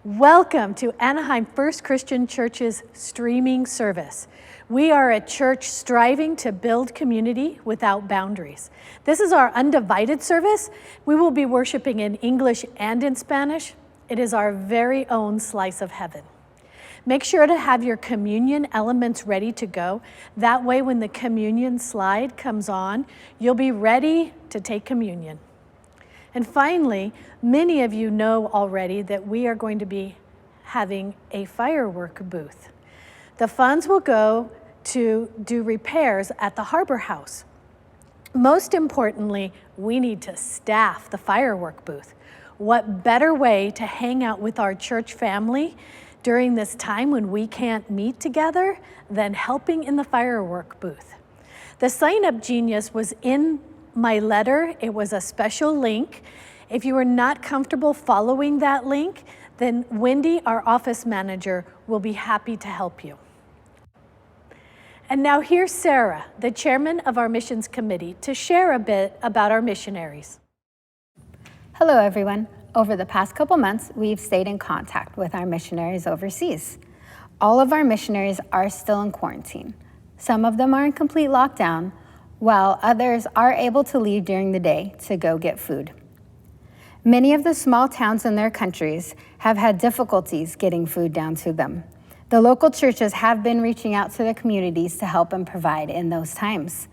Welcome to Anaheim First Christian Church's streaming service. We are a church striving to build community without boundaries. This is our undivided service. We will be worshiping in English and in Spanish. It is our very own slice of heaven. Make sure to have your communion elements ready to go. That way, when the communion slide comes on, you'll be ready to take communion. And finally, many of you know already that we are going to be having a firework booth. The funds will go to do repairs at the Harbor House. Most importantly, we need to staff the firework booth. What better way to hang out with our church family during this time when we can't meet together than helping in the firework booth? The sign-up genius was in my letter. It was a special link. If you are not comfortable following that link, then Wendy, our office manager, will be happy to help you. And now here's Sarah, the chairman of our missions committee, to share a bit about our missionaries. Hello, everyone. Over the past couple months, we've stayed in contact with our missionaries overseas. All of our missionaries are still in quarantine. Some of them are in complete lockdown, while others are able to leave during the day to go get food. Many of the small towns in their countries have had difficulties getting food down to them. The local churches have been reaching out to the communities to help and provide in those times.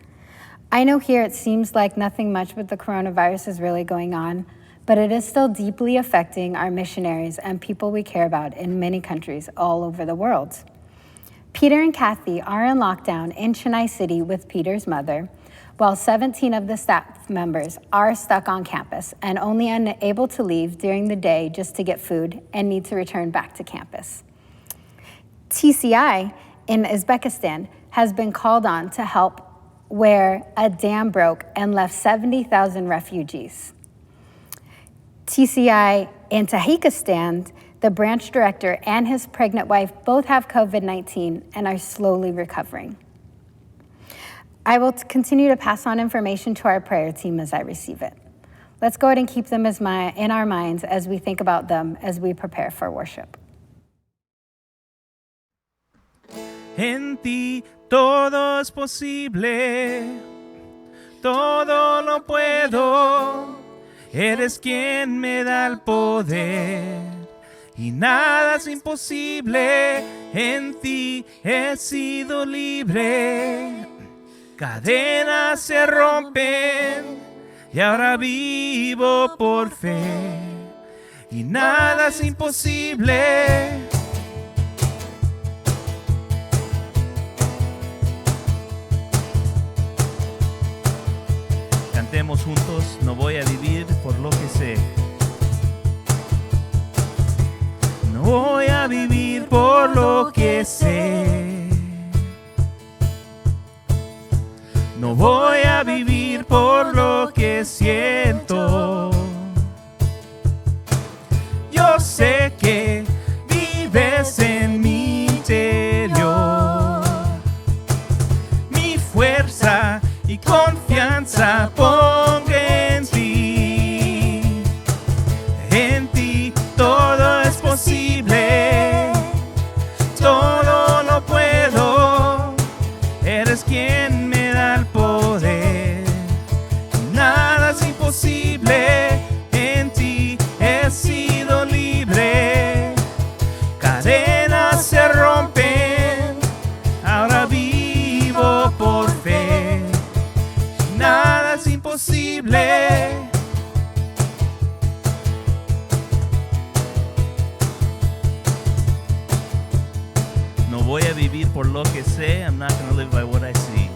I know here it seems like nothing much with the coronavirus is really going on, but it is still deeply affecting our missionaries and people we care about in many countries all over the world. Peter and Kathy are in lockdown in Chennai City with Peter's mother, while 17 of the staff members are stuck on campus and only unable to leave during the day just to get food and need to return back to campus. TCI in Uzbekistan has been called on to help where a dam broke and left 70,000 refugees. TCI in Tajikistan, the branch director and his pregnant wife both have COVID-19 and are slowly recovering. I will continue to pass on information to our prayer team as I receive it. Let's go ahead and keep them in our minds as we think about them as we prepare for worship. En ti todo es posible, todo lo puedo, eres quien me da el poder. Y nada es imposible, en ti he sido libre. Cadenas se rompen y ahora vivo por fe. Y nada es imposible. Cantemos juntos, no voy a vivir por lo que sé. No voy a vivir por lo que sé. No voy a vivir por lo que siento. Yo sé que vives en mi interior. Mi fuerza y confianza pongo en ti. En ti todo es posible. Todo lo puedo. Eres quien me da el poder. Nada es imposible. En ti he sido libre. Cadenas se rompen. Ahora vivo por fe. Nada es imposible. No voy a vivir por lo que sé. I'm not going to live by what I see.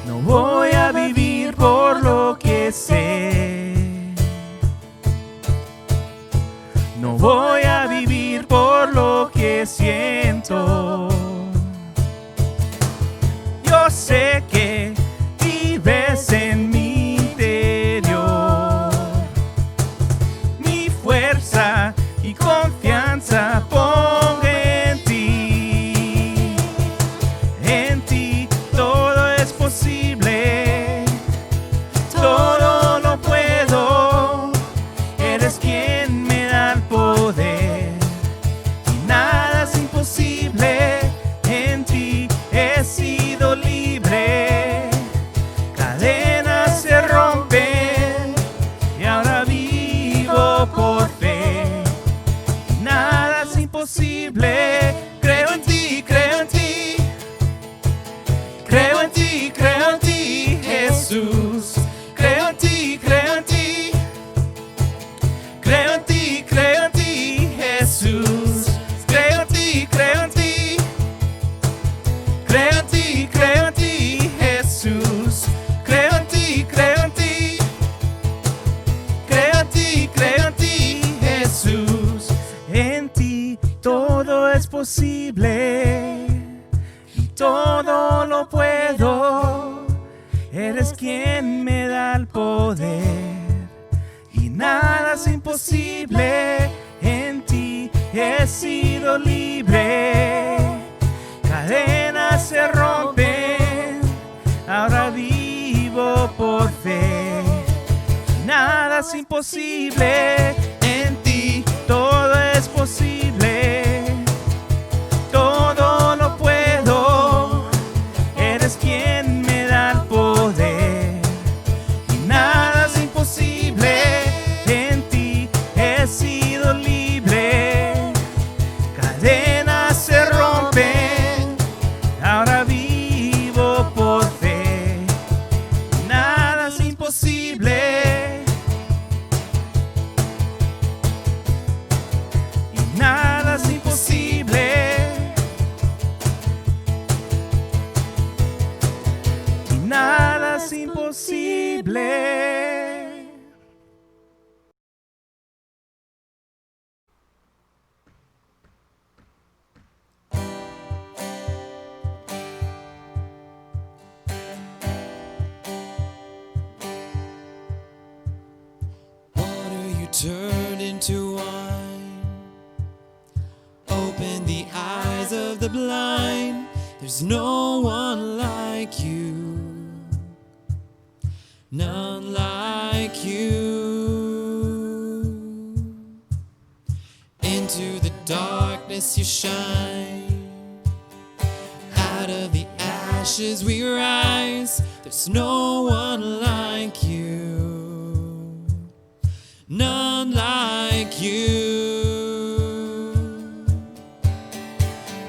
No voy a vivir por lo que sé. No voy a vivir por lo que siento. Yo sé que vives en mi interior. Mi fuerza y confianza pongo en ti. imposible y todo lo puedo. Eres quien me da el poder y nada es imposible. En ti he sido libre. Cadenas se rompen, ahora vivo por fe. Nada es imposible, en ti todo es posible. Todo lo puedo, eres quien me da el poder. Y nada es imposible, en ti he sido libre. Cadenas se rompen, ahora vivo por fe. Nada es imposible. Y nada es imposible. Y nada es imposible. Water you turned into wine. Open the eyes of the blind. There's no one like you. None like you. Into the darkness you shine. Out of the ashes we rise. There's no one like you. None like you.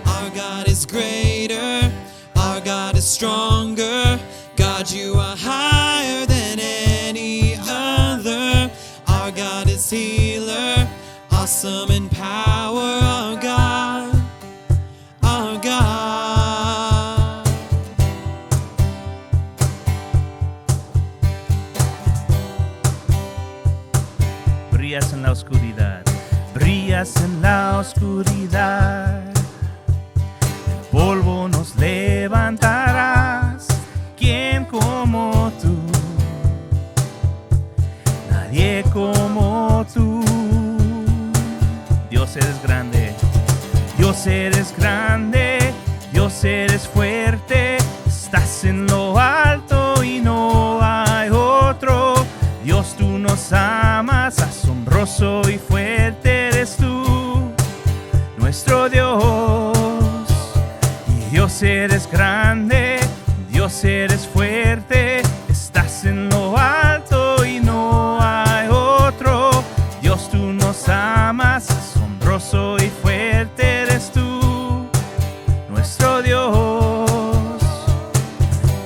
Our God is greater, our God is stronger. God, you are higher than any other. Our God is healer, awesome in power. Our God, our God. Brillas en la oscuridad, brillas en la oscuridad. Del polvo nos levantarás. ¿Quién como tú? Nadie como tú. Dios eres grande, Dios eres grande, Dios eres fuerte. Estás en lo alto y no hay otro. Dios, tú nos amas, asombroso y fuerte eres tú, nuestro Dios. Y Dios eres grande, Dios eres fuerte, estás en lo alto y no hay otro. Dios, tú nos amas, asombroso y fuerte eres tú, nuestro Dios.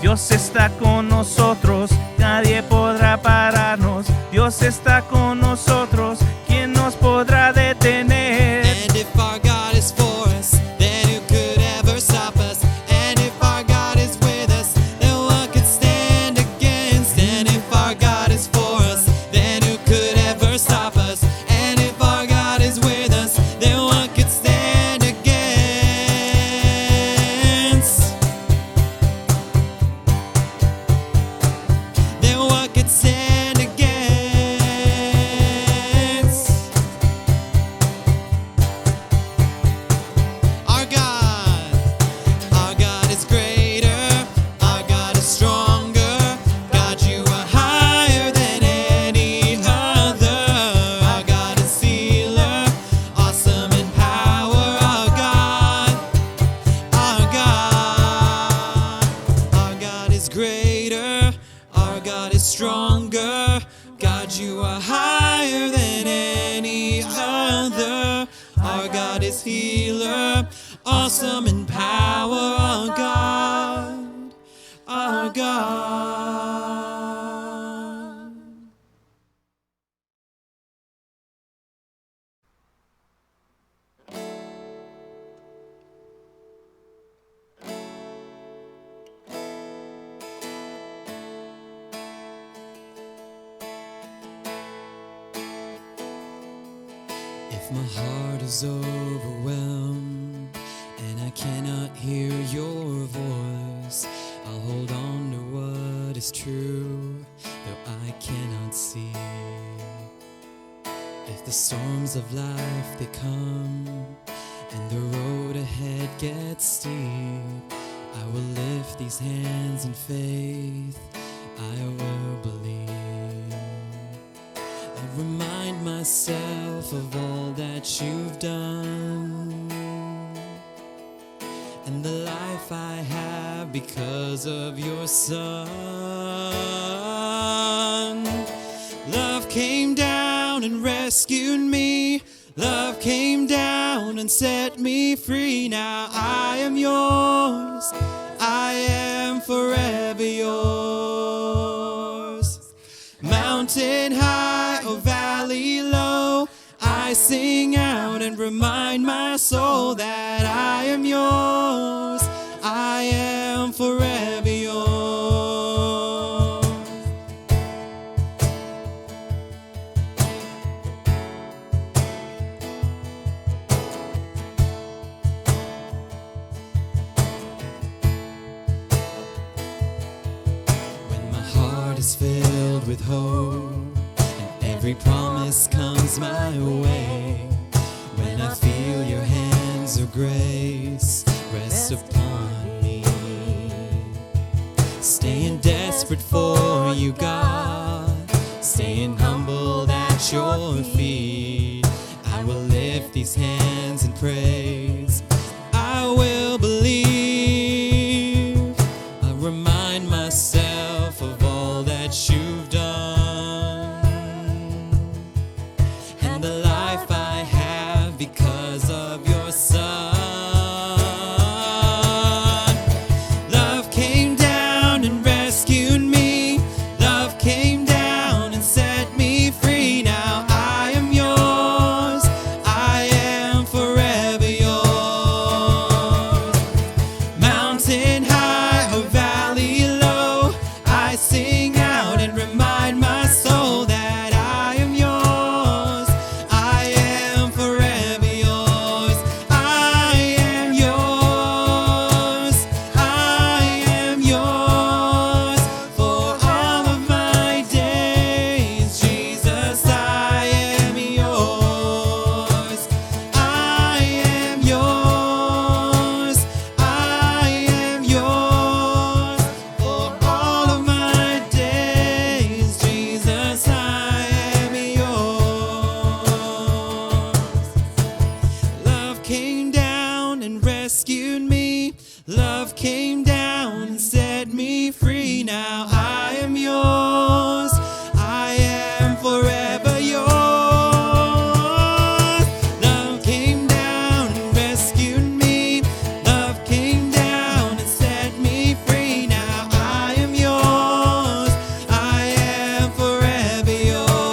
Dios está con nosotros, nadie podrá pararnos. Dios está con nosotros, ¿quién nos podrá detener? And if our God is for us, then who could ever stop us? And if our God is with us, then what could stand against? And if our God is for us, then who could ever stop us? And if our God is with us, then what could stand against? Then what could stand against? Our God is greater, our God is stronger. God, you are higher than any other. Our God is healer, awesome in power. Our God, our God. Our God is greater, our God is stronger. God, you are higher than any other. Our God is healer, awesome in power. Our God, our God. If my heart is overwhelmed cannot hear your voice, I'll hold on to what is true, though I cannot see. If the storms of life they come and the road ahead gets steep, I will lift these hands in faith, I will believe. I remind myself of all that you've done and the life I have because of your Son. Love came down and rescued me. Love came down and set me free. Now I am yours. I am forever yours. Mountain high or valley low, I sing out and remind my soul that I am yours. I am forever yours. When my heart is filled with hope and every promise comes my way, when I feel your hands of grace rest upon me, staying desperate for you, God, staying humbled at your feet, I will lift these hands in praise. I will believe. I remind myself of all that you've done and the life I have because of your Son. Love came down and rescued me. Love came down and set me free. Now I am yours. I am forever yours. Mountain high or valley low, I sing out and remind my soul that I am yours. I am forever yours. I am yours. I am yours for all of my days. Jesus, I am yours. I am yours. I am yours for all of my days. Jesus, I am yours. Love came down and rescued me. Love came down and set me free. Now I am yours. I am forever yours. Love came down and rescued me. Love came down and set me free. Now I am yours. I am forever yours.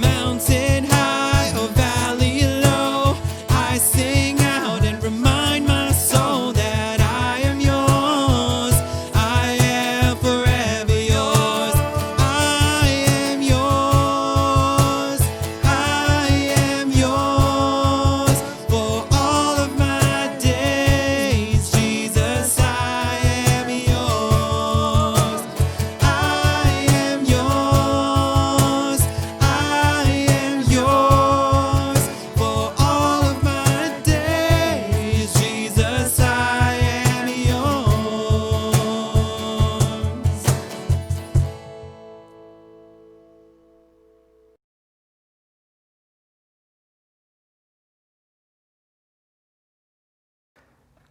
Mountain high or valley low, I sing out and remind my soul that I am yours. I am forever yours. I am yours. I am yours for all of my days. Jesus, I am yours. I am yours. I am yours for all of my days. Jesus, I am yours.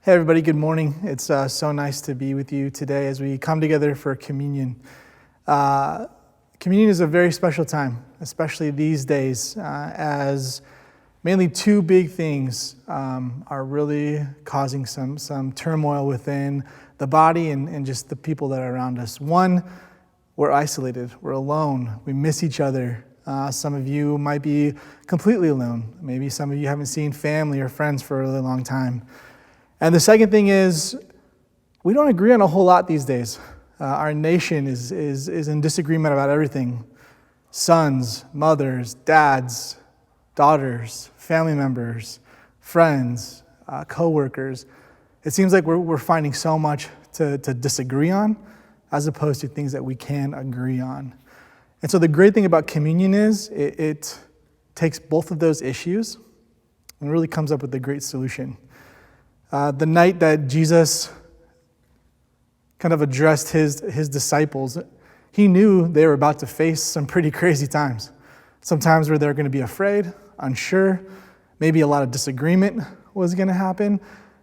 Hey everybody, good morning. It's so nice to be with you today as we come together for communion. Communion is a very special time, especially these days, as mainly two big things are really causing some turmoil within the body and just the people that are around us. One, we're isolated, we're alone, we miss each other. Some of you might be completely alone. Maybe some of you haven't seen family or friends for a really long time. And the second thing is, we don't agree on a whole lot these days. Our nation is in disagreement about everything. Sons, mothers, dads, daughters, family members, friends, coworkers. It seems like we're finding so much to disagree on as opposed to things that we can agree on. And so the great thing about communion is it takes both of those issues and really comes up with a great solution. The night that Jesus kind of addressed his disciples, he knew they were about to face some pretty crazy times. Some times where they're going to be afraid, unsure, maybe a lot of disagreement was going to happen.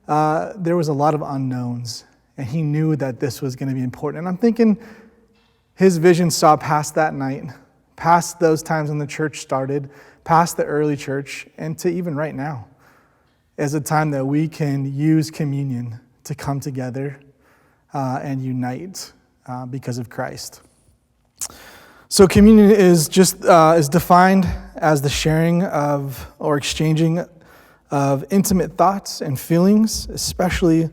There was a lot of unknowns, and he knew that this was going to be important. And I'm thinking his vision saw past that night, past those times when the church started, past the early church, and to even right now, as a time that we can use communion to come together and unite because of Christ. So communion is defined as the sharing of or exchanging of intimate thoughts and feelings, especially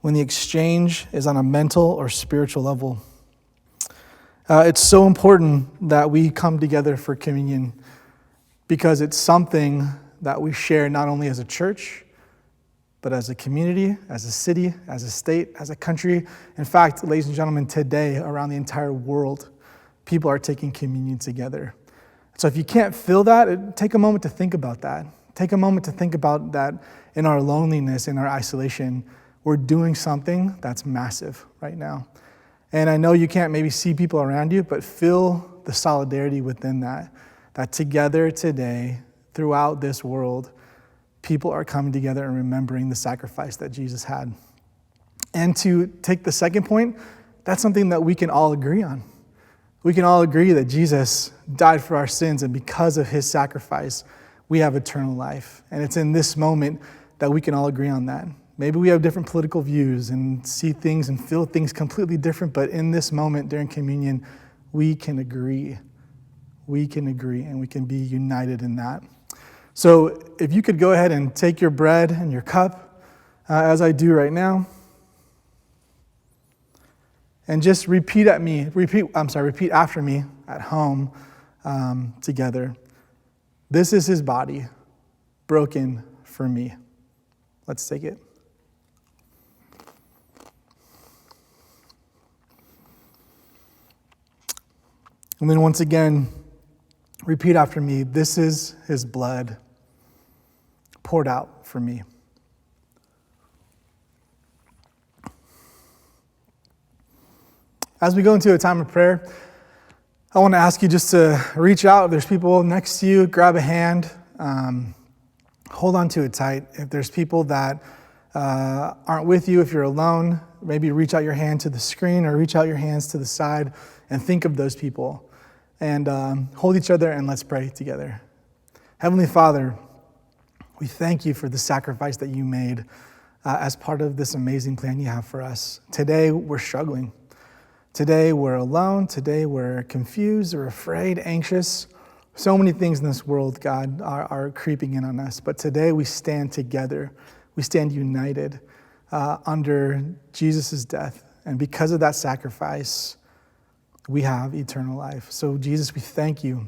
when the exchange is on a mental or spiritual level. It's so important that we come together for communion because it's something that we share not only as a church, but as a community, as a city, as a state, as a country. In fact, ladies and gentlemen, today around the entire world, people are taking communion together. So if you can't feel that, take a moment to think about that. Take a moment to think about that in our loneliness, in our isolation. We're doing something that's massive right now. And I know you can't maybe see people around you, but feel the solidarity within that together today, throughout this world, people are coming together and remembering the sacrifice that Jesus had. And to take the second point, that's something that we can all agree on. We can all agree that Jesus died for our sins, and because of his sacrifice, we have eternal life. And it's in this moment that we can all agree on that. Maybe we have different political views and see things and feel things completely different, but in this moment during communion, we can agree. We can agree, and we can be united in that. So if you could go ahead and take your bread and your cup, as I do right now, and just repeat after me at home together. This is his body broken for me. Let's take it. And then once again, repeat after me. This is his blood poured out for me. As we go into a time of prayer, I want to ask you just to reach out. If there's people next to you, grab a hand. Hold on to it tight. If there's people that aren't with you, if you're alone, maybe reach out your hand to the screen or reach out your hands to the side and think of those people. And hold each other and let's pray together. Heavenly Father, we thank you for the sacrifice that you made as part of this amazing plan you have for us. Today, we're struggling. Today, we're alone. Today, we're confused or afraid, anxious. So many things in this world, God, are creeping in on us. But today, we stand together. We stand united under Jesus' death. And because of that sacrifice, we have eternal life. So, Jesus, we thank you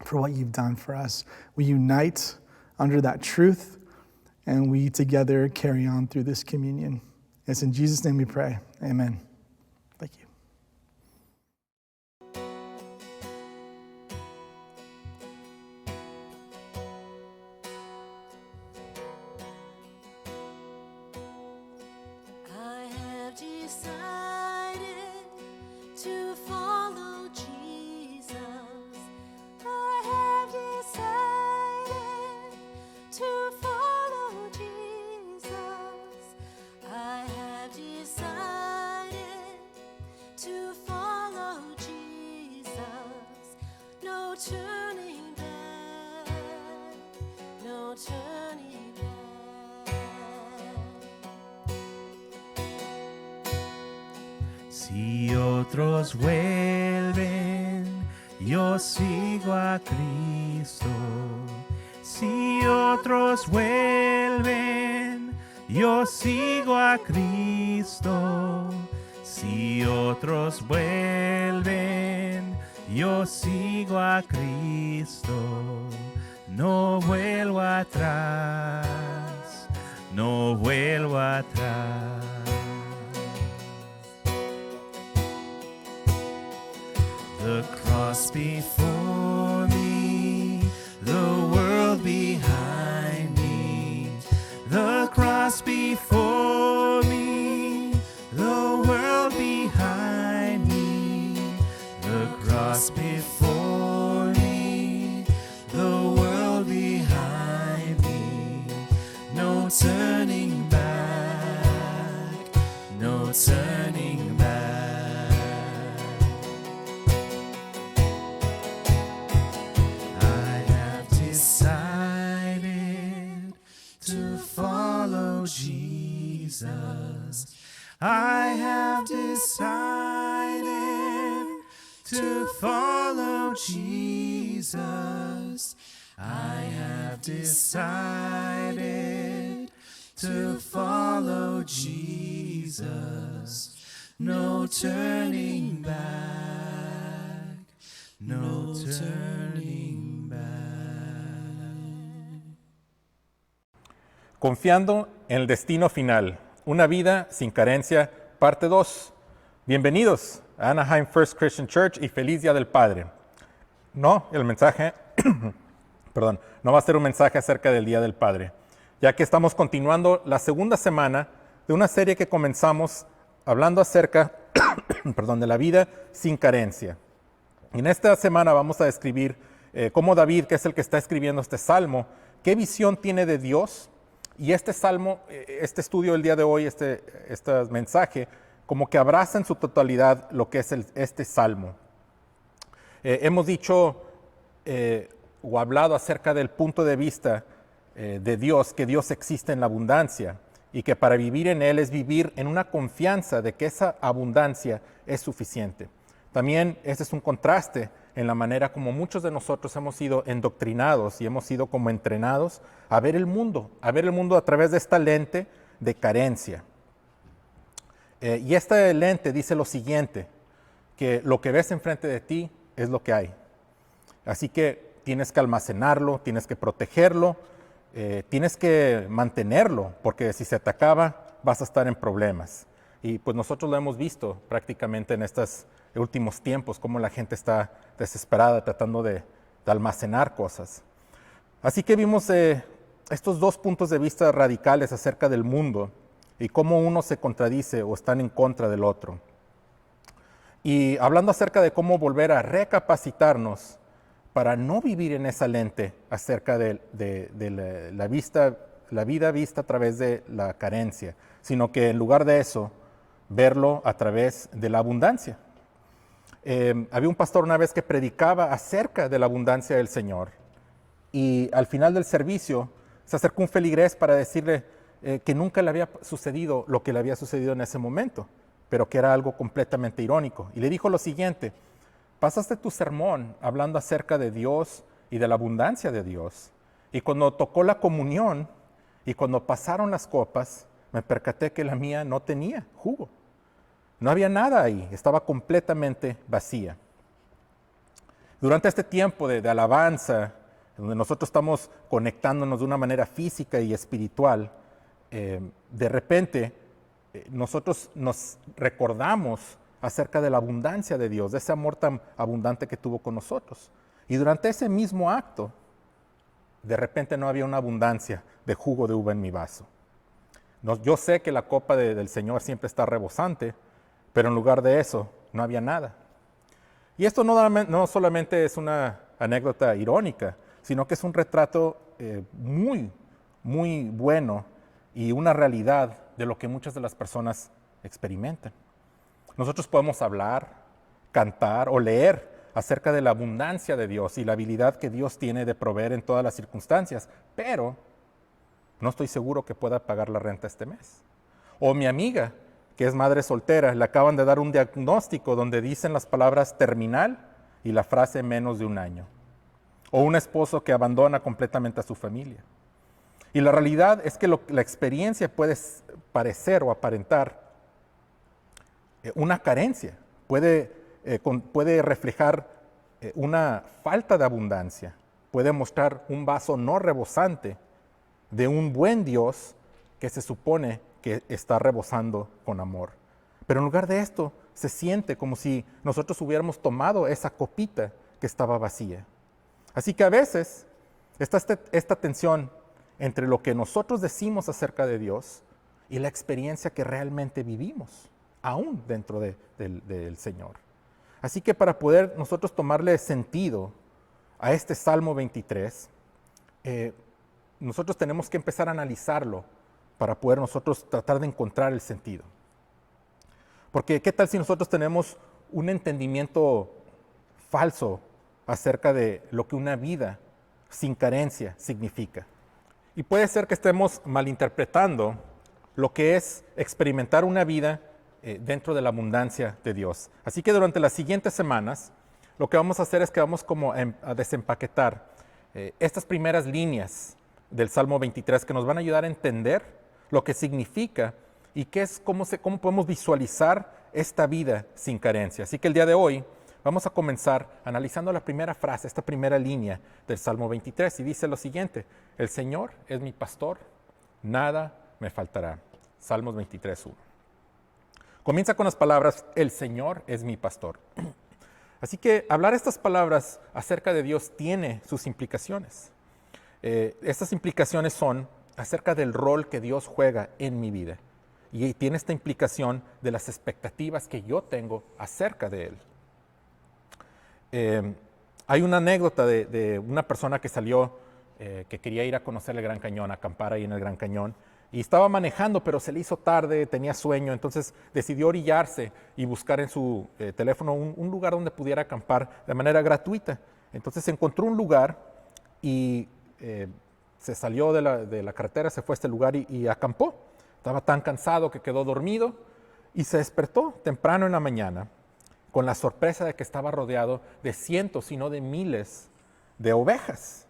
for what you've done for us. We unite under that truth, and we together carry on through this communion. It's in Jesus' name we pray. Amen. Thank you. I have decided to follow Jesus. I have decided to follow Jesus. I have decided to follow Jesus. No turning back, no turning back. Si otros vuelven, yo sigo a Cristo. Si otros vuelven, yo sigo a Cristo. Si otros vuelven, yo sigo a Cristo. No vuelvo atrás, no vuelvo atrás. The cross before me, the world behind me. The cross before me, the world behind me. The cross before me, the world behind me. No turning back, no turning back. I have decided to follow Jesus. I have decided to follow Jesus. I have decided to follow Jesus. No turning back, no turning back. Confiando en el destino final, una vida sin carencia, parte 2. Bienvenidos a Anaheim First Christian Church y feliz Día del Padre. No, el mensaje, perdón, no va a ser un mensaje acerca del Día del Padre, ya que estamos continuando la segunda semana de una serie que comenzamos hablando acerca, perdón, de la vida sin carencia. Y en esta semana vamos a describir cómo David, que es el que está escribiendo este salmo, qué visión tiene de Dios. Y este salmo, este estudio del día de hoy, este mensaje, como que abraza en su totalidad lo que es este salmo. Hemos dicho o hablado acerca del punto de vista de Dios, que Dios existe en la abundancia y que para vivir en Él es vivir en una confianza de que esa abundancia es suficiente. También ese es un contraste en la manera como muchos de nosotros hemos sido endoctrinados y hemos sido como entrenados a ver el mundo a través de esta lente de carencia. Y esta lente dice lo siguiente, que lo que ves enfrente de ti es lo que hay. Así que tienes que almacenarlo, tienes que protegerlo, tienes que mantenerlo, porque si se te acaba vas a estar en problemas. Y pues nosotros lo hemos visto prácticamente en estos últimos tiempos, cómo la gente está desesperada tratando de almacenar cosas. Así que vimos estos dos puntos de vista radicales acerca del mundo y cómo uno se contradice o están en contra del otro. Y hablando acerca de cómo volver a recapacitarnos para no vivir en esa lente acerca de la vida vista a través de la carencia, sino que en lugar de eso, verlo a través de la abundancia. Había un pastor una vez que predicaba acerca de la abundancia del Señor y al final del servicio se acercó un feligrés para decirle que nunca le había sucedido lo que le había sucedido en ese momento, pero que era algo completamente irónico. Y le dijo lo siguiente: pasaste tu sermón hablando acerca de Dios y de la abundancia de Dios, y cuando tocó la comunión y cuando pasaron las copas, me percaté que la mía no tenía jugo. No había nada ahí, estaba completamente vacía. Durante este tiempo de alabanza, donde nosotros estamos conectándonos de una manera física y espiritual, de repente nosotros nos recordamos acerca de la abundancia de Dios, de ese amor tan abundante que tuvo con nosotros. Y durante ese mismo acto, de repente no había una abundancia de jugo de uva en mi vaso. Yo sé que la copa del Señor siempre está rebosante, pero en lugar de eso, no había nada. Y esto no solamente es una anécdota irónica, sino que es un retrato muy, muy bueno y una realidad de lo que muchas de las personas experimentan. Nosotros podemos hablar, cantar o leer acerca de la abundancia de Dios y la habilidad que Dios tiene de proveer en todas las circunstancias, pero no estoy seguro que pueda pagar la renta este mes. O mi amiga, que es madre soltera, le acaban de dar un diagnóstico donde dicen las palabras terminal y la frase menos de un año. O un esposo que abandona completamente a su familia. Y la realidad es que la experiencia puede parecer o aparentar una carencia, puede reflejar una falta de abundancia, puede mostrar un vaso no rebosante de un buen Dios que se supone que está rebosando con amor. Pero en lugar de esto, se siente como si nosotros hubiéramos tomado esa copita que estaba vacía. Así que a veces está esta tensión entre lo que nosotros decimos acerca de Dios y la experiencia que realmente vivimos, aún dentro del Señor. Así que para poder nosotros tomarle sentido a este Salmo 23, nosotros tenemos que empezar a analizarlo para poder nosotros tratar de encontrar el sentido. Porque ¿qué tal si nosotros tenemos un entendimiento falso acerca de lo que una vida sin carencia significa? Y puede ser que estemos malinterpretando lo que es experimentar una vida dentro de la abundancia de Dios. Así que durante las siguientes semanas, lo que vamos a hacer es que vamos como a desempaquetar estas primeras líneas del Salmo 23 que nos van a ayudar a entender lo que significa y cómo podemos visualizar esta vida sin carencia. Así que el día de hoy vamos a comenzar analizando la primera frase, esta primera línea del Salmo 23, y dice lo siguiente: el Señor es mi pastor, nada me faltará. Salmos 23:1. Comienza con las palabras, el Señor es mi pastor. Así que hablar estas palabras acerca de Dios tiene sus implicaciones. Estas implicaciones son acerca del rol que Dios juega en mi vida. Y tiene esta implicación de las expectativas que yo tengo acerca de Él. Hay una anécdota de una persona que salió, que quería ir a conocer el Gran Cañón, a acampar ahí en el Gran Cañón, y estaba manejando, pero se le hizo tarde, tenía sueño, entonces decidió orillarse y buscar en su teléfono un lugar donde pudiera acampar de manera gratuita. Entonces encontró un lugar y se salió de la carretera, se fue a este lugar y acampó. Estaba tan cansado que quedó dormido y se despertó temprano en la mañana con la sorpresa de que estaba rodeado de cientos, si no de miles de ovejas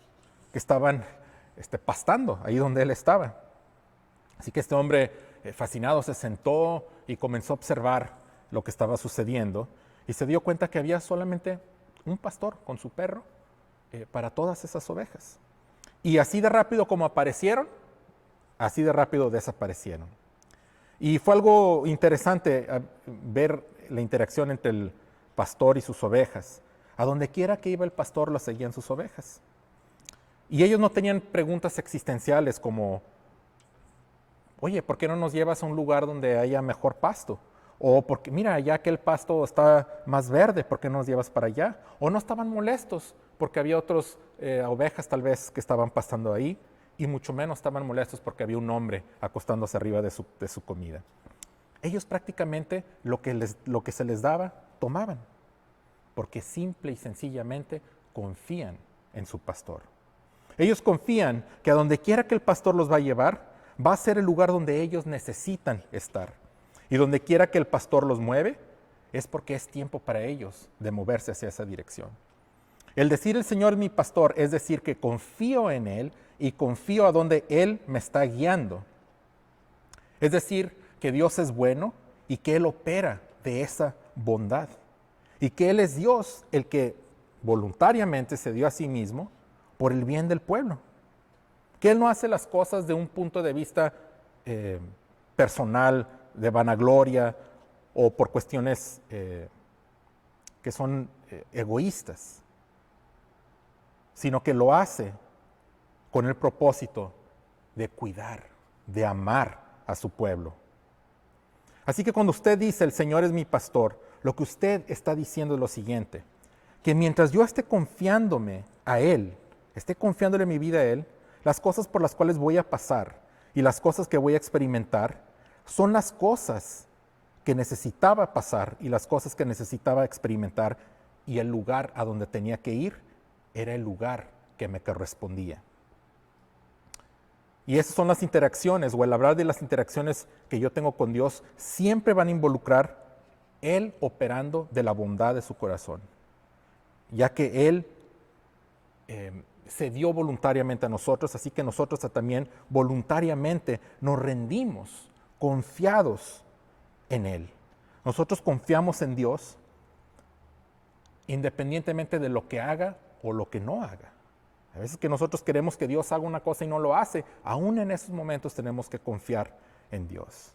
que estaban pastando ahí donde él estaba. Así que este hombre fascinado se sentó y comenzó a observar lo que estaba sucediendo y se dio cuenta que había solamente un pastor con su perro para todas esas ovejas. Y así de rápido como aparecieron, así de rápido desaparecieron. Y fue algo interesante ver la interacción entre el pastor y sus ovejas. A donde quiera que iba el pastor, lo seguían sus ovejas. Y ellos no tenían preguntas existenciales como, oye, ¿por qué no nos llevas a un lugar donde haya mejor pasto? O porque, mira, ya que el pasto está más verde, ¿por qué no nos llevas para allá? O no estaban molestos porque había otras ovejas tal vez que estaban pastando ahí, y mucho menos estaban molestos porque había un hombre acostándose arriba de su comida. Ellos prácticamente lo que se les daba, tomaban, porque simple y sencillamente confían en su pastor. Ellos confían que a donde quiera que el pastor los va a llevar, va a ser el lugar donde ellos necesitan estar. Y donde quiera que el pastor los mueve, es porque es tiempo para ellos de moverse hacia esa dirección. El decir el Señor es mi pastor es decir que confío en Él y confío a donde Él me está guiando. Es decir, que Dios es bueno y que Él opera de esa bondad. Y que Él es Dios el que voluntariamente se dio a sí mismo por el bien del pueblo. Que Él no hace las cosas de un punto de vista personal, de vanagloria o por cuestiones que son egoístas, sino que lo hace con el propósito de cuidar, de amar a su pueblo. Así que cuando usted dice, el Señor es mi pastor, lo que usted está diciendo es lo siguiente, que mientras yo esté confiándome a Él, esté confiándole mi vida a Él, las cosas por las cuales voy a pasar y las cosas que voy a experimentar son las cosas que necesitaba pasar y las cosas que necesitaba experimentar, y el lugar a donde tenía que ir era el lugar que me correspondía. Y esas son las interacciones, o el hablar de las interacciones que yo tengo con Dios, siempre van a involucrar Él operando de la bondad de su corazón, ya que Él se dio voluntariamente a nosotros, así que nosotros también voluntariamente nos rendimos, confiados en Él. Nosotros confiamos en Dios independientemente de lo que haga o lo que no haga. A veces que nosotros queremos que Dios haga una cosa y no lo hace. Aún en esos momentos tenemos que confiar en Dios.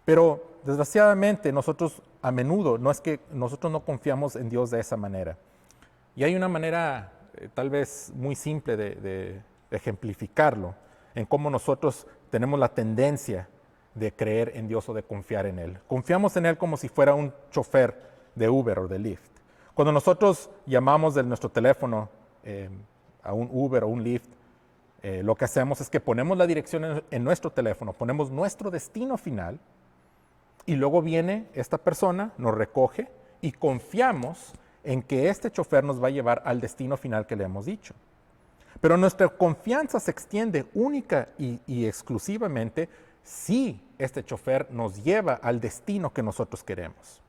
Pero desgraciadamente nosotros a menudo, no es que nosotros no confiamos en Dios de esa manera. Y hay una manera tal vez muy simple de ejemplificarlo, en cómo nosotros tenemos la tendencia de creer en Dios o de confiar en Él. Confiamos en Él como si fuera un chofer de Uber o de Lyft. Cuando nosotros llamamos de nuestro teléfono a un Uber o un Lyft, lo que hacemos es que ponemos la dirección en nuestro teléfono, ponemos nuestro destino final y luego viene esta persona, nos recoge y confiamos en que este chofer nos va a llevar al destino final que le hemos dicho. Pero nuestra confianza se extiende única y exclusivamente si este chofer nos lleva al destino que nosotros queremos.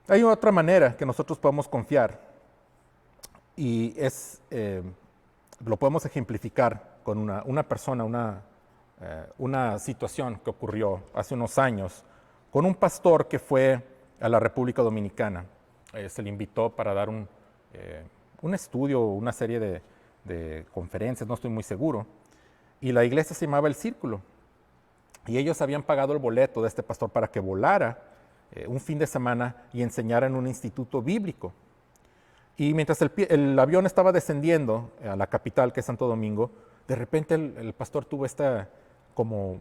Hay otra manera que nosotros podemos confiar y lo podemos ejemplificar con una persona, una situación que ocurrió hace unos años con un pastor que fue a la República Dominicana. Se le invitó para dar un estudio, una serie de conferencias, no estoy muy seguro, y la iglesia se llamaba El Círculo. Y ellos habían pagado el boleto de este pastor para que volara un fin de semana y enseñara en un instituto bíblico. Y mientras el avión estaba descendiendo a la capital, que es Santo Domingo, de repente el pastor tuvo esta como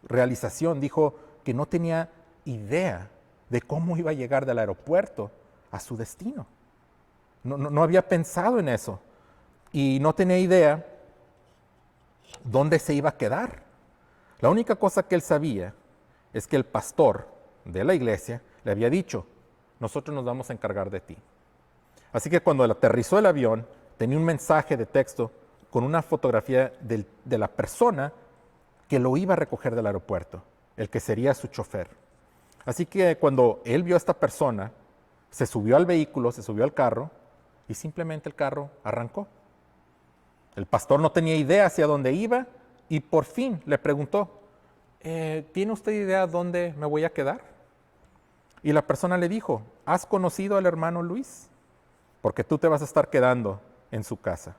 realización, dijo que no tenía idea de cómo iba a llegar del aeropuerto a su destino. No había pensado en eso y no tenía idea dónde se iba a quedar. La única cosa que él sabía es que el pastor de la iglesia le había dicho, nosotros nos vamos a encargar de ti. Así que cuando él aterrizó el avión, tenía un mensaje de texto con una fotografía de la persona que lo iba a recoger del aeropuerto, el que sería su chofer. Así que cuando él vio a esta persona, se subió al vehículo, se subió al carro y simplemente el carro arrancó. El pastor no tenía idea hacia dónde iba y por fin le preguntó, ¿tiene usted idea dónde me voy a quedar? Y la persona le dijo, ¿has conocido al hermano Luis? Porque tú te vas a estar quedando en su casa.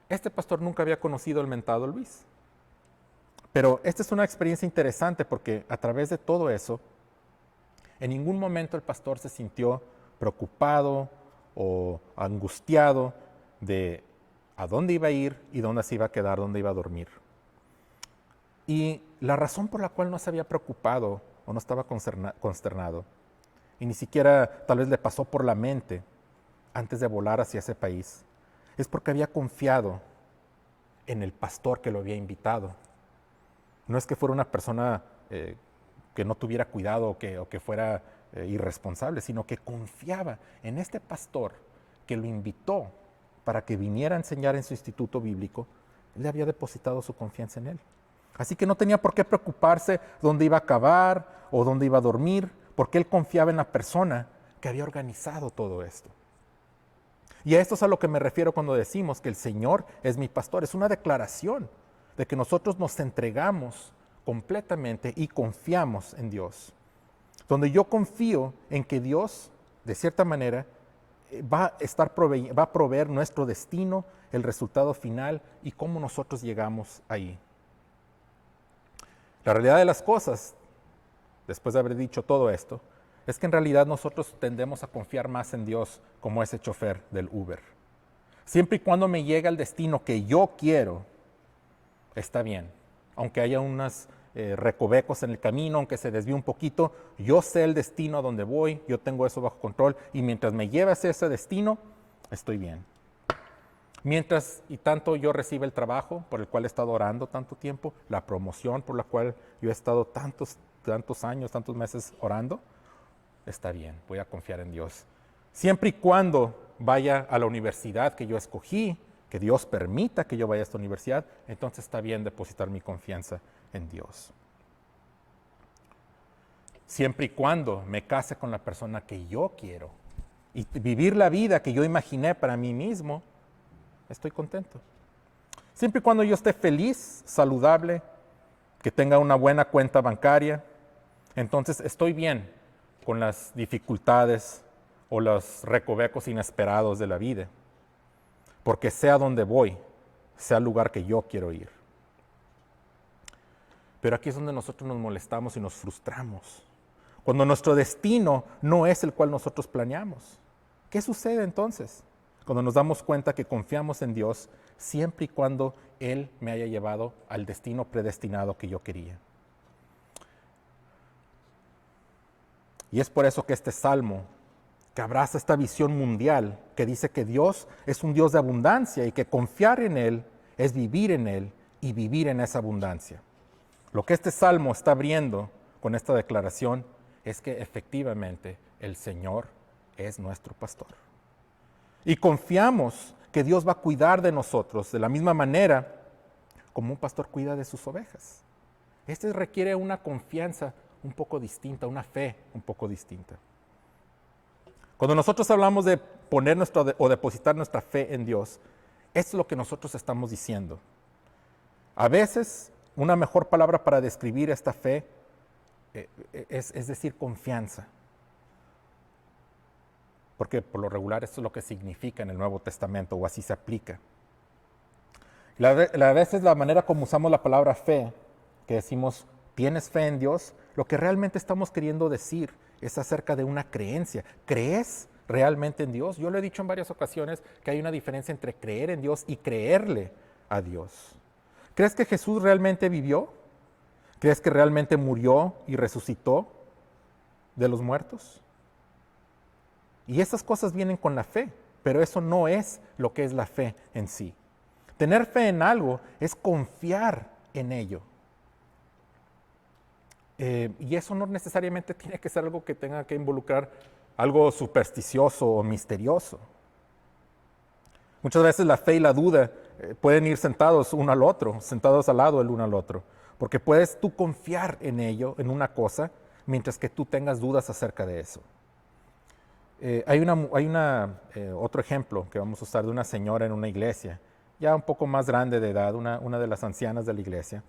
Este pastor nunca había conocido al mentado Luis. Pero esta es una experiencia interesante porque a través de todo eso, en ningún momento el pastor se sintió preocupado o angustiado de a dónde iba a ir y dónde se iba a quedar, dónde iba a dormir. Y la razón por la cual no se había preocupado o no estaba consternado, y ni siquiera tal vez le pasó por la mente antes de volar hacia ese país, es porque había confiado en el pastor que lo había invitado. No es que fuera una persona que no tuviera cuidado o que fuera irresponsable, sino que confiaba en este pastor que lo invitó para que viniera a enseñar en su instituto bíblico. Él le había depositado su confianza en él. Así que no tenía por qué preocuparse dónde iba a acabar o dónde iba a dormir, porque él confiaba en la persona que había organizado todo esto. Y a esto es a lo que me refiero cuando decimos que el Señor es mi pastor. Es una declaración de que nosotros nos entregamos completamente y confiamos en Dios. Donde yo confío en que Dios, de cierta manera, va a proveer nuestro destino, el resultado final y cómo nosotros llegamos ahí. La realidad de las cosas, después de haber dicho todo esto, es que en realidad nosotros tendemos a confiar más en Dios como ese chofer del Uber. Siempre y cuando me llegue al destino que yo quiero, está bien. Aunque haya unos recovecos en el camino, aunque se desvíe un poquito, yo sé el destino a donde voy, yo tengo eso bajo control y mientras me lleve hacia ese destino, estoy bien. Mientras y tanto yo reciba el trabajo por el cual he estado orando tanto tiempo, la promoción por la cual yo he estado tantos años, tantos meses orando, está bien, voy a confiar en Dios. Siempre y cuando vaya a la universidad que yo escogí, que Dios permita que yo vaya a esta universidad, entonces está bien depositar mi confianza en Dios. Siempre y cuando me case con la persona que yo quiero y vivir la vida que yo imaginé para mí mismo, estoy contento. Siempre y cuando yo esté feliz, saludable, que tenga una buena cuenta bancaria, entonces estoy bien con las dificultades o los recovecos inesperados de la vida. porque sé a dónde voy, sé al lugar que yo quiero ir. Pero aquí es donde nosotros nos molestamos y nos frustramos. Cuando nuestro destino no es el cual nosotros planeamos. ¿Qué sucede entonces? Cuando nos damos cuenta que confiamos en Dios siempre y cuando Él me haya llevado al destino predestinado que yo quería. Y es por eso que este salmo, que abraza esta visión mundial, que dice que Dios es un Dios de abundancia y que confiar en Él es vivir en Él y vivir en esa abundancia. Lo que este salmo está abriendo con esta declaración es que efectivamente el Señor es nuestro pastor. Y confiamos que Dios va a cuidar de nosotros de la misma manera como un pastor cuida de sus ovejas. Este requiere una confianza un poco distinta, una fe un poco distinta. Cuando nosotros hablamos de poner o depositar nuestra fe en Dios, esto es lo que nosotros estamos diciendo. A veces, una mejor palabra para describir esta fe es decir confianza. Porque por lo regular esto es lo que significa en el Nuevo Testamento o así se aplica. A veces la manera como usamos la palabra fe, que decimos tienes fe en Dios, lo que realmente estamos queriendo decir es acerca de una creencia. ¿Crees realmente en Dios? Yo lo he dicho en varias ocasiones que hay una diferencia entre creer en Dios y creerle a Dios. ¿Crees que Jesús realmente vivió? ¿Crees que realmente murió y resucitó de los muertos? Y esas cosas vienen con la fe, pero eso no es lo que es la fe en sí. Tener fe en algo es confiar en ello. Y eso no necesariamente tiene que ser algo que tenga que involucrar algo supersticioso o misterioso. Muchas veces la fe y la duda pueden ir sentados uno al otro, sentados al lado el uno al otro, porque puedes tú confiar en ello, en una cosa, mientras que tú tengas dudas acerca de eso. Hay otro ejemplo que vamos a usar de una señora en una iglesia, ya un poco más grande de edad, una de las ancianas de la iglesia.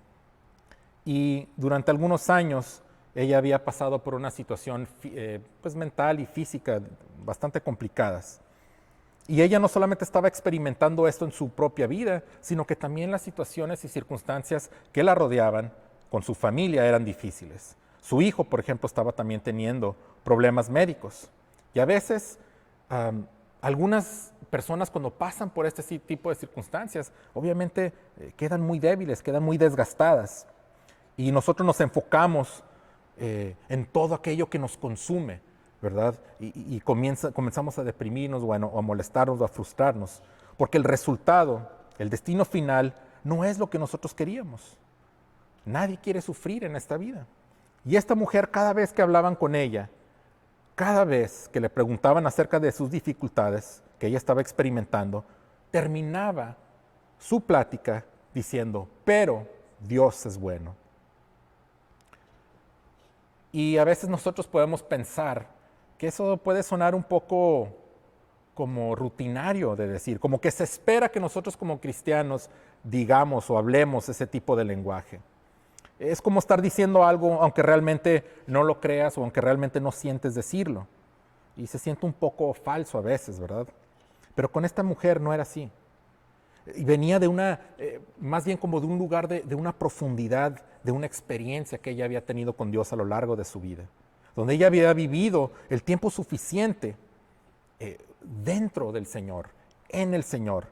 Y durante algunos años ella había pasado por una situación pues mental y física bastante complicadas. Y ella no solamente estaba experimentando esto en su propia vida, sino que también las situaciones y circunstancias que la rodeaban con su familia eran difíciles. Su hijo, por ejemplo, estaba también teniendo problemas médicos. Y a veces algunas personas cuando pasan por este tipo de circunstancias, obviamente quedan muy débiles, quedan muy desgastadas. Y nosotros nos enfocamos en todo aquello que nos consume, ¿verdad? Y comenzamos a deprimirnos, bueno, o a molestarnos, o a frustrarnos. Porque el resultado, el destino final, no es lo que nosotros queríamos. Nadie quiere sufrir en esta vida. Y esta mujer, cada vez que hablaban con ella, cada vez que le preguntaban acerca de sus dificultades que ella estaba experimentando, terminaba su plática diciendo, pero Dios es bueno. Y a veces nosotros podemos pensar que eso puede sonar un poco como rutinario de decir, como que se espera que nosotros como cristianos digamos o hablemos ese tipo de lenguaje. Es como estar diciendo algo aunque realmente no lo creas o aunque realmente no sientes decirlo. Y se siente un poco falso a veces, ¿verdad? Pero con esta mujer no era así. Y venía de más bien como de un lugar de una profundidad, de una experiencia que ella había tenido con Dios a lo largo de su vida. Donde ella había vivido el tiempo suficiente dentro del Señor, en el Señor.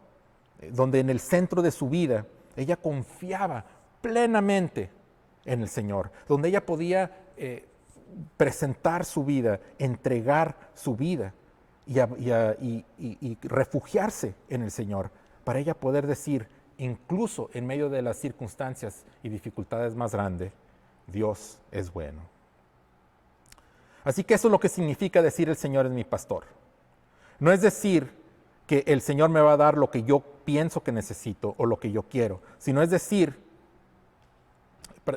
Donde en el centro de su vida ella confiaba plenamente en el Señor, donde ella podía presentar su vida, entregar su vida y refugiarse en el Señor, para ella poder decir, incluso en medio de las circunstancias y dificultades más grandes, Dios es bueno. Así que eso es lo que significa decir el Señor es mi pastor. No es decir que el Señor me va a dar lo que yo pienso que necesito o lo que yo quiero, sino es decir,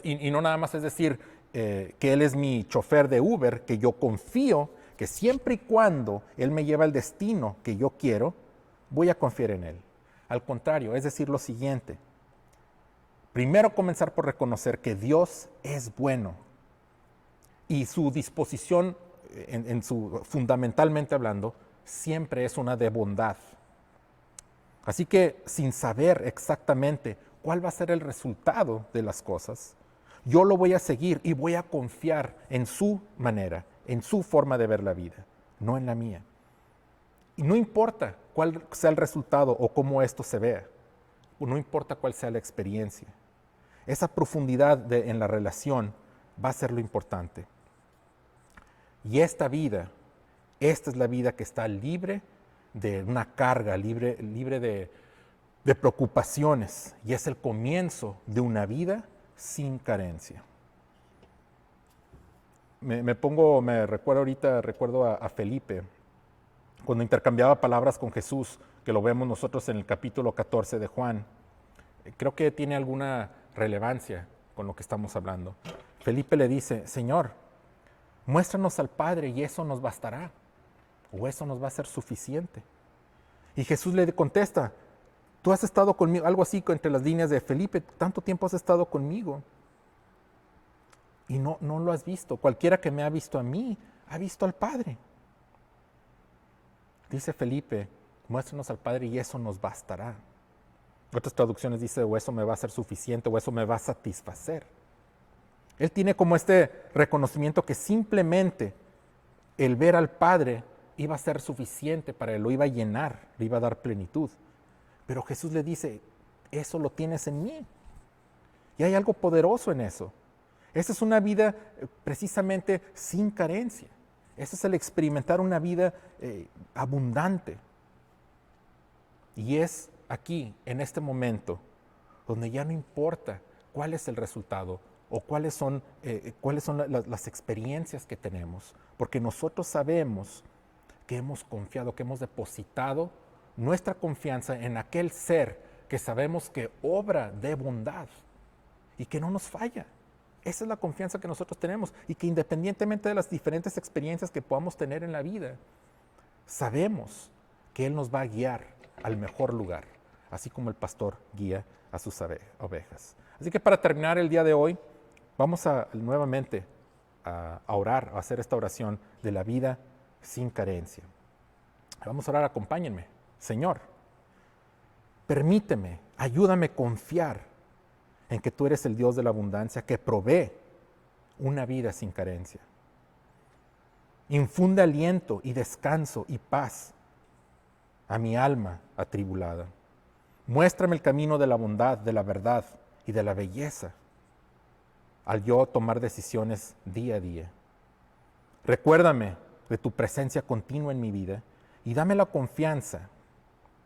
y no nada más es decir que Él es mi chofer de Uber, que yo confío que siempre y cuando Él me lleva al destino que yo quiero, voy a confiar en Él. Al contrario, es decir lo siguiente. Primero comenzar por reconocer que Dios es bueno y su disposición, fundamentalmente hablando, siempre es una de bondad. Así que sin saber exactamente cuál va a ser el resultado de las cosas, yo lo voy a seguir y voy a confiar en su manera, en su forma de ver la vida, no en la mía. Y no importa cuál sea el resultado o cómo esto se vea, o no importa cuál sea la experiencia, esa profundidad en la relación va a ser lo importante. Y esta es la vida que está libre de una carga, libre de preocupaciones, y es el comienzo de una vida sin carencia. Recuerdo a Felipe, cuando intercambiaba palabras con Jesús, que lo vemos nosotros en el capítulo 14 de Juan. Creo que tiene alguna relevancia con lo que estamos hablando. Felipe le dice, Señor, muéstranos al Padre y eso nos bastará, o eso nos va a ser suficiente. Y Jesús le contesta, tú has estado conmigo, algo así entre las líneas de Felipe, tanto tiempo has estado conmigo y no lo has visto. Cualquiera que me ha visto a mí, ha visto al Padre. Dice Felipe, muéstranos al Padre y eso nos bastará. Otras traducciones dice, o eso me va a ser suficiente, o eso me va a satisfacer. Él tiene como este reconocimiento que simplemente el ver al Padre iba a ser suficiente para él, lo iba a llenar, le iba a dar plenitud. Pero Jesús le dice, eso lo tienes en mí. Y hay algo poderoso en eso. Esa es una vida precisamente sin carencia. Ese es el experimentar una vida abundante. Y es aquí, en este momento, donde ya no importa cuál es el resultado o cuáles son las experiencias que tenemos, porque nosotros sabemos que hemos confiado, que hemos depositado nuestra confianza en aquel ser que sabemos que obra de bondad y que no nos falla. Esa es la confianza que nosotros tenemos y que independientemente de las diferentes experiencias que podamos tener en la vida, sabemos que Él nos va a guiar al mejor lugar, así como el pastor guía a sus ovejas. Así que para terminar el día de hoy, vamos nuevamente a orar, a hacer esta oración de la vida sin carencia. Vamos a orar, acompáñenme. Señor, permíteme, ayúdame a confiar en que tú eres el Dios de la abundancia que provee una vida sin carencia. Infunde aliento y descanso y paz a mi alma atribulada. Muéstrame el camino de la bondad, de la verdad y de la belleza al yo tomar decisiones día a día. Recuérdame de tu presencia continua en mi vida y dame la confianza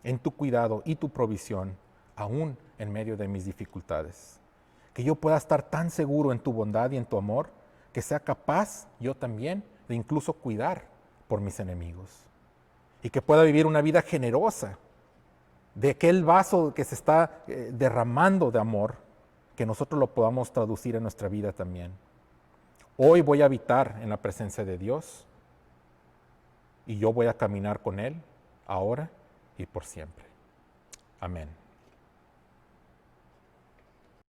en tu cuidado y tu provisión, aún en medio de mis dificultades. Que yo pueda estar tan seguro en tu bondad y en tu amor, que sea capaz yo también de incluso cuidar por mis enemigos. Y que pueda vivir una vida generosa, de aquel vaso que se está derramando de amor, que nosotros lo podamos traducir en nuestra vida también. Hoy voy a habitar en la presencia de Dios y yo voy a caminar con Él ahora y por siempre. Amén.